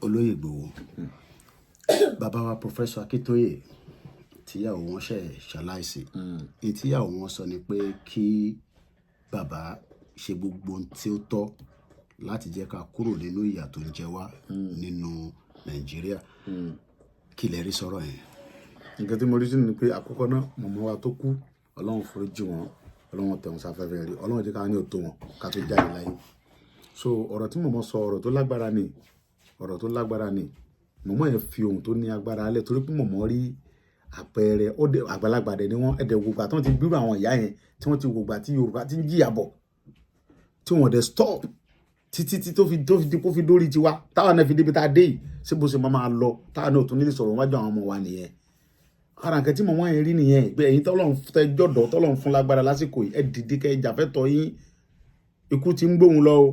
olóyè Ìgbòho bàbá wa Professor Akíntóyè tíyàwó wọn ṣaláìsí tíyàwó wọn sọ ni pé kí bàbá ṣe gbogbo ohun tí ó tọ́ láti jẹ́ ká kúrò nínú ìyà tó ń jẹ wá nínú Nàìjíríà kí lẹ rí sọ̀rọ̀ yẹn. nǹkan tí mo rí sí ni pé àkọ́kọ́ náà mọ̀mọ́ wa tó kú Ọlọ́run foríjì wọn Ọlọ́run tẹ̀ wọ́n sáfẹ́fẹ́ rí Ọlọ́run jẹ́ ká ní òtó wọn ká tó jáde láyé. So ọ̀rọ̀ tí mọ̀mọ́ sọ ọ̀rọ̀ tó lágbára ni mọ̀mọ́ yẹn fi ohun tó ní agbára alẹ́ torí pé mọ̀mọ́ rí àpẹẹrẹ àgbàlagbà dẹ̀ ni wọ́n ẹ̀dẹ̀ wògbà tí wọ́n ti bírò àwọn ìyá yẹn tí wọ́n ti wògbà tí Yorùbá ti ń jìyà bọ̀ tí wọ́n dẹ̀ stop títí tó fi dórí tiwa táwọn náà fi débi tá a dé yìí ṣé bó ṣe máa lọ táwọn náà tún nílé sọ̀rọ̀ wájú àwọn ọmọ wa nìyẹn. Ara nǹkan tí mọ̀mọ́ yẹn rí nìyẹn pé ẹ̀yin tọ́lọ́run fẹ́ jọ̀dọ̀ tọ́lọ́run fún lágbára lásìkò yìí ẹ dìde kẹ́ ẹ jàfẹ́tọ̀ yín ikú ti ń gbóhùn lọ o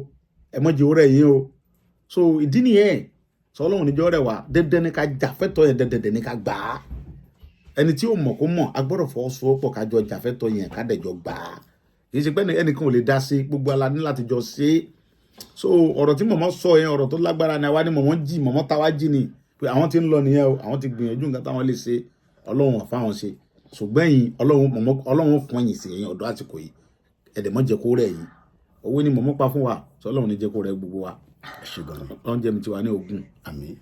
ẹ mọ̀jẹ̀ ó rẹ̀ yín o. So ìdí nìyẹn sọ Ọlọ́run níjọ́ rẹ̀ wá dẹ́dẹ́ ní ká jàfẹ́tọ̀ yẹn dẹ́dẹ́ ní ká gbà á. Ẹni tí ó mọ̀ kó mọ̀ a gbọ́dọ̀ fọwọ́sowọ́pọ̀ kájọ jàfẹ́tọ̀ yẹn ká dẹ̀jọ gbà á. Kì í ṣe pé ẹnìkan ò lè dá sí gbogbo ala ní láti jọ ṣe é. So ọ̀rọ̀ tí mọ̀mọ́ sọ yẹn ọ̀rọ̀ tó lágbára ni àwa ni mọ̀mọ́ táwa jí ni pé àwọn ti ń lọ nìyẹn o àwọn ti gbìyànjú nǹkan táwọn lè ṣe Ọlọ́run wà fáwọn ṣe ṣùgbọ́n yìí Ọlọ́run fún ẹ̀yìn sí ẹ̀yìn ọ̀dọ́ àsìkò yìí ẹ̀dẹ̀mọ́ jẹ́ kó rẹ̀ yìí owó ni mọ̀mọ́ pa fún wa sọ Ọlọ́run ní jẹ́ kó rẹ̀ gbogbo wa. Ọlọ́run jẹ́ mi ti wà ní ogun. Àmín.